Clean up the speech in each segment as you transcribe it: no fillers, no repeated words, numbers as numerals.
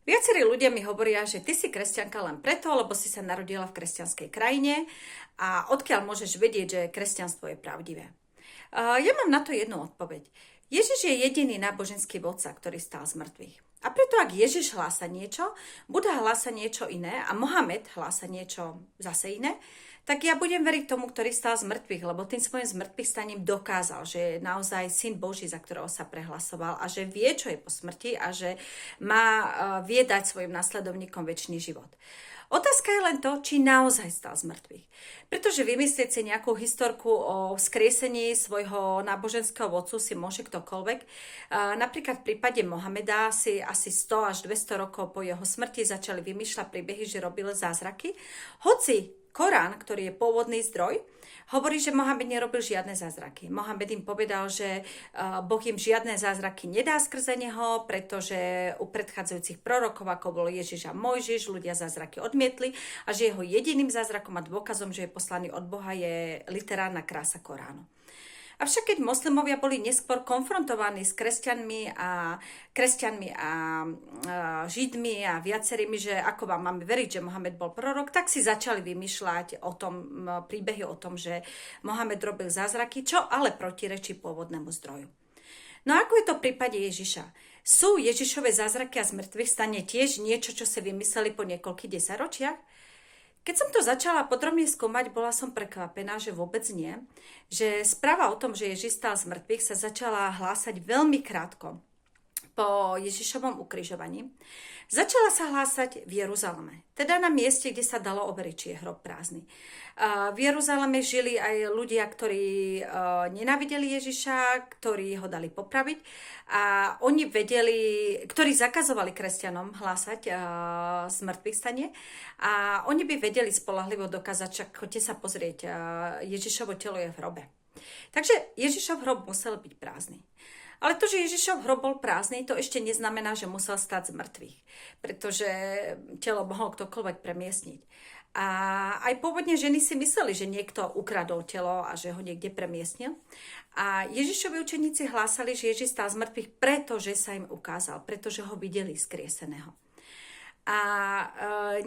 Viacerí ľudia mi hovoria, že ty si kresťanka len preto, lebo si sa narodila v kresťanskej krajine a odkiaľ môžeš vedieť, že kresťanstvo je pravdivé. Ja mám na to jednu odpoveď. Ježiš je jediný náboženský vodca, ktorý stál z mŕtvych. A preto, ak Ježiš hlása niečo, Buddha hlása niečo iné a Mohamed hlása niečo zase iné, tak ja budem veriť tomu, ktorý stál z mŕtvych, lebo tým svojim zmŕtvych staním dokázal, že je naozaj syn Boží, za ktorého sa prehlasoval a že vie, čo je po smrti a že vie dať svojim následovníkom večný život. Otázka je len to, či naozaj stal z mŕtvych. Pretože vymyslieť si nejakú historku o vzkriesení svojho náboženského vodcu si môže ktokoľvek. Napríklad v prípade Mohameda si asi 100 až 200 rokov po jeho smrti začali vymýšľať príbehy, že robil zázraky. Hoci Korán, ktorý je pôvodný zdroj, hovorí, že Mohamed nerobil žiadne zázraky. Mohamed im povedal, že Boh im žiadne zázraky nedá skrze neho, pretože u predchádzajúcich prorokov, ako bol Ježiš a Mojžiš, ľudia zázraky odmietli a že jeho jediným zázrakom a dôkazom, že je poslaný od Boha, je literárna krása Koránu. Avšak keď moslimovia boli neskôr konfrontovaní s kresťanmi a židmi a viacerými, že ako vám máme veriť, že Mohamed bol prorok, tak si začali vymýšľať o tom príbehy o tom, že Mohamed robil zázraky, čo ale protirečí pôvodnému zdroju. No ako je to v prípade Ježiša? Sú Ježišove zázraky a zmrtvých stane tiež niečo, čo si vymysleli po niekoľkých desaťročiach? Keď som to začala podrobne skúmať, bola som prekvapená, že vôbec nie. Že správa o tom, že Ježiš stal z mŕtvych, sa začala hlásať veľmi krátko po Ježišovom ukrižovaní. Začala sa hlásať v Jeruzaleme, teda na mieste, kde sa dalo overiť, či je hrob prázdny. V Jeruzaleme žili aj ľudia, ktorí nenávideli Ježiša, ktorí ho dali popraviť a oni ktorí zakazovali kresťanom hlásať z mŕtvych stanie a oni by vedeli spoľahlivo dokázať, čak choďte sa pozrieť, Ježišovo telo je v hrobe. Takže Ježišov hrob musel byť prázdny. Ale to, že Ježišov hrob bol prázdny, to ešte neznamená, že musel stať z mŕtvych, pretože telo mohol ktokoľvek premiestniť. A aj pôvodne ženy si mysleli, že niekto ukradol telo a že ho niekde premiestnil. A Ježišovi učeníci hlásali, že Ježiš stál z mŕtvych, pretože sa im ukázal, pretože ho videli skrieseného. A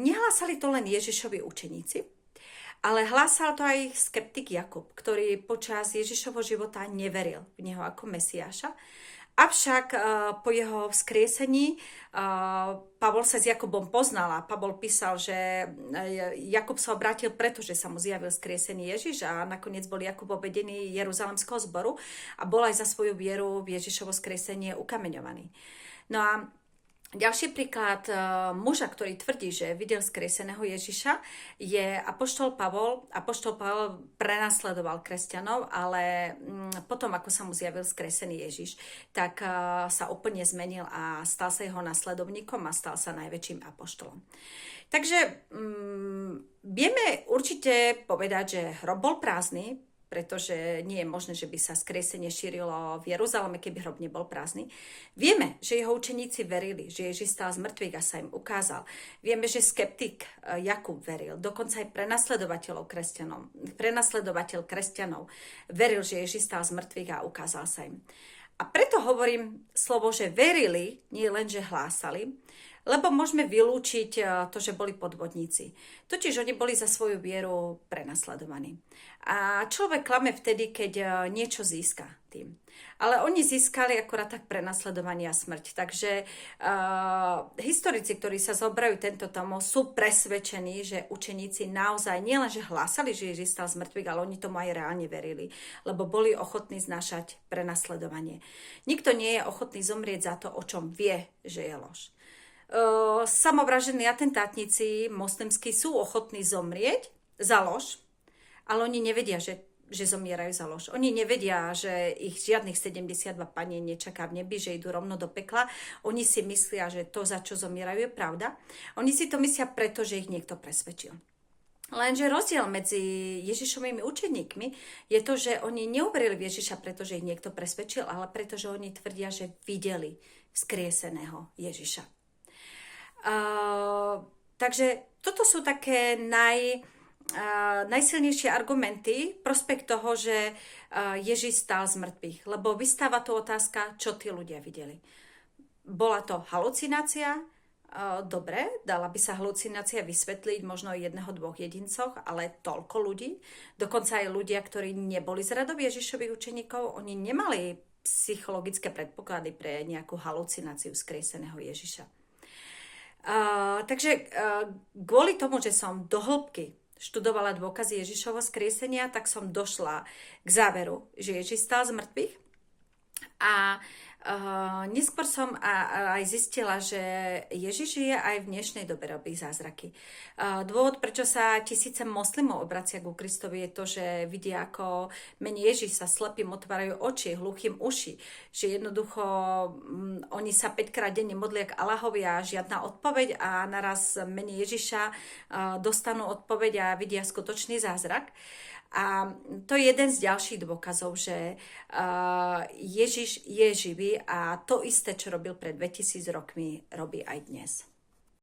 nehlásali to len Ježišovi učeníci, ale hlásal to aj skeptik Jakub, ktorý počas Ježišovho života neveril v neho ako Mesiáša. Avšak po jeho vzkriesení Pavol sa s Jakubom poznal a Pavol písal, že Jakub sa obrátil, pretože sa mu zjavil vzkriesený Ježiš a nakoniec bol Jakub vedený Jeruzalemského zboru a bol aj za svoju vieru v Ježišovo vzkriesenie ukameňovaný. No a ďalší príklad muža, ktorý tvrdí, že videl skrieseného Ježiša, je apoštol Pavol. Apoštol Pavol prenasledoval kresťanov, ale potom, ako sa mu zjavil skriesený Ježiš, tak sa úplne zmenil a stal sa jeho nasledovníkom a stal sa najväčším apoštolom. Takže vieme určite povedať, že hrob bol prázdny, pretože nie je možné, že by sa skriesenie šírilo v Jeruzaleme, keby hrob nebol prázdny. Vieme, že jeho učeníci verili, že Ježiš stál z mŕtvych a sa im ukázal. Vieme, že skeptik Jakub veril, dokonca aj prenasledovateľ kresťanov veril, že Ježiš stál z mŕtvych a ukázal sa im. A preto hovorím slovo, že verili, nie len, že hlásali, lebo môžeme vylúčiť to, že boli podvodníci. Totiž oni boli za svoju vieru prenasledovaní. A človek klame vtedy, keď niečo získa tým. Ale oni získali akorát tak prenasledovanie a smrť. Takže historici, ktorí sa zobrajú tento tomu, sú presvedčení, že učeníci naozaj nielenže hlásali, že Ježiš stal z mŕtvych, ale oni tomu aj reálne verili, lebo boli ochotní znášať prenasledovanie. Nikto nie je ochotný zomrieť za to, o čom vie, že je lož. Samovražední atentátnici moslimskí sú ochotní zomrieť za lož, ale oni nevedia, že zomierajú za lož. Oni nevedia, že ich žiadnych 72 panien nečaká v nebi, že idú rovno do pekla. Oni si myslia, že to, za čo zomierajú, je pravda. Oni si to myslia preto, že ich niekto presvedčil. Lenže rozdiel medzi Ježišovými učeníkmi je to, že oni neuverili v Ježiša, pretože ich niekto presvedčil, ale pretože oni tvrdia, že videli vzkrieseného Ježiša. Takže toto sú také najsilnejšie argumenty prospech toho, že Ježiš stál z mŕtvych. Lebo vystáva tu otázka, čo tí ľudia videli. Bola to halucinácia, Dobre, dala by sa halucinácia vysvetliť možno jedného, dvoch jedincoch, ale toľko ľudí, dokonca aj ľudia, ktorí neboli z radov Ježišových učeníkov, oni nemali psychologické predpoklady pre nejakú halucináciu skrieseného Ježiša. Takže kvôli tomu, že som do hĺbky študovala dôkazy Ježišovho skriesenia, tak som došla k záveru, že Ježiš stál z mŕtvych. A neskôr som aj zistila, že Ježiš je aj v dnešnej dobe robí zázraky. Dôvod, prečo sa tisíce moslimov obracia ku Kristovi, je to, že vidia, ako mení Ježiš, sa slepým otvárajú oči, hluchým uši, že jednoducho oni sa 5-krát denne modlia k Allahovi a žiadna odpoveď a naraz mení Ježiša dostanú odpoveď a vidia skutočný zázrak. A to je jeden z ďalších dôkazov, že Ježiš je živý a to isté, čo robil pred 2000 rokmi, robí aj dnes.